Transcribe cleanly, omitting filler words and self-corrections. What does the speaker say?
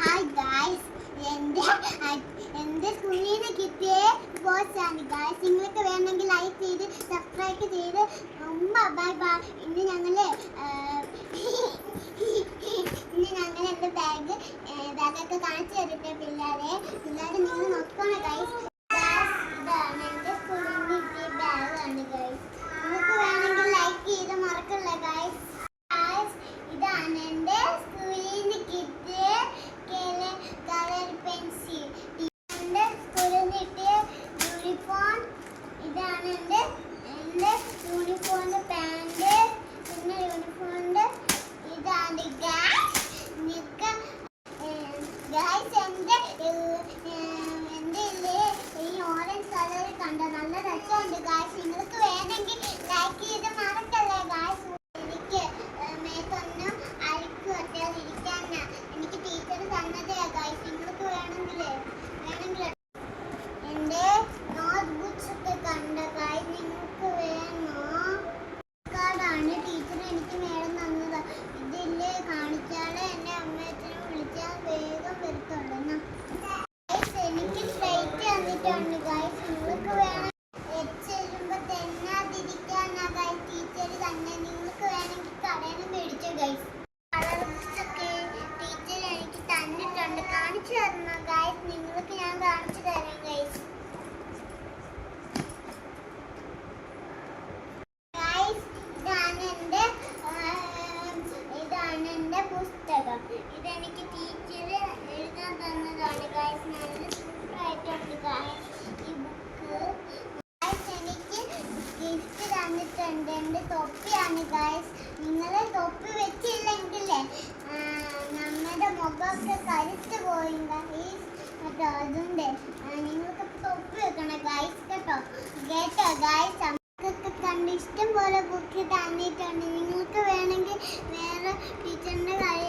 Hi guys, എൻ്റെ സ്കൂളിന് കിട്ടിയ ബോസാണ് ഗായ്സ്. നിങ്ങൾക്ക് വേണമെങ്കിൽ ലൈക്ക് ചെയ്ത് സബ്സ്ക്രൈബ് ചെയ്ത് ബൈ ബൈ. ഇന്ന് ഞങ്ങൾ എൻ്റെ ബാഗൊക്കെ കാണിച്ചു തരട്ടെ പിള്ളേരെ. നിങ്ങൾ നോക്കണം ഗായ്സ്. ഇതാണ് എൻ്റെ സ്കൂളിന് കിട്ടിയ ബാഗാണ് ഗായ്സ്. നിങ്ങൾക്ക് വേണമെങ്കിൽ ലൈക്ക് ചെയ്ത് മറക്കല്ലേ ഗായ്സ്. ഇതാണ് എൻ്റെ സ്കൂളിന് കിട്ടിയ കളർ പെൻസിൽ. എൻ്റെ സ്കൂളിന് കിട്ടിയ യൂണിഫോം. ഇതാണ് എൻ്റെ യൂണിഫോമിൻ്റെ പാൻറ്. പിന്നെ യൂണിഫോമിൻ്റെ ഇതാണ് ഗായ്സ്. എൻ്റെ ഈ ഓറഞ്ച് കളർ കണ്ട നല്ല രസമുണ്ട് ഗായ്സ്. നിങ്ങൾക്ക് വേണമെങ്കിൽ ലൈക്ക് ചെയ്ത് മറക്കല്ലേ ഗായ്സ്. എനിക്ക് മേത്തൊന്നും അഴുക്ക് പറ്റാതിരിക്കാനാ എനിക്ക് ടീച്ചർ തന്നതേ ഗായ്സ്. നിങ്ങൾക്ക് വേണമെങ്കിൽ എൻ്റെ നോട്ട് ബുക്സ് ഒക്കെ കണ്ട ഗായ്സ്. നിങ്ങൾക്ക് വേണോ? കാർഡാണ് ടീച്ചർ എനിക്ക് മേഡം തന്നത്. ഇതില് കാണിച്ചാൽ എൻ്റെ അമ്മയച്ഛനും വിളിച്ചാൽ വേഗം വരത്തുള്ളൂ. എനിക്ക് സ്ട്രൈറ്റ് തന്നിട്ടുണ്ട് ഗായ്സ്. നിങ്ങൾക്ക് വേണം എഴുതുമ്പോൾ തെന്നാതിരിക്കാനാ ഗായ്സ് ടീച്ചർ തന്നെ. നിങ്ങൾക്ക് വേണമെങ്കിൽ കടയിൽ നിന്ന് മേടിച്ചോ ഗായ്സ്. കളർ ബുക്സ് ഒക്കെ ടീച്ചർ എനിക്ക് തന്നിട്ടുണ്ട്. കാണിച്ചു തരണോ ഗായ്സ്? നിങ്ങൾക്ക് ഞാൻ കാണിച്ചു തരാം ഗായ്സ്. ഇതാണ് എൻ്റെ പുസ്തകം. ഇതെനിക്ക് ടീച്ചർ എഴുതാൻ തന്നതാണ് ഗായ്സ്. നല്ല സൂപ്പറായിട്ടുണ്ട് ഗായ്സ് ഈ ബുക്ക്. എനിക്ക് ഗിഫ്റ്റ് തന്നിട്ടുണ്ട്. എൻ്റെ തൊപ്പിയാണ് ഗായ്സ്. നിങ്ങൾ തൊപ്പി വെച്ചില്ലെങ്കിൽ നമ്മുടെ മുഖമൊക്കെ കരിച്ചു പോയി ഗായ്സ്. കേട്ടോ, അതുകൊണ്ട് നിങ്ങൾക്ക് തൊപ്പി വെക്കണം ഗായ്സ്. കേട്ടോ ഗായ്സ്. കണ്ട് ഇഷ്ടം പോലെ ബുക്ക് തന്നിട്ടുണ്ട്. നിങ്ങൾക്ക് വേണമെങ്കിൽ വേറെ ടീച്ചറിൻ്റെ കാര്യം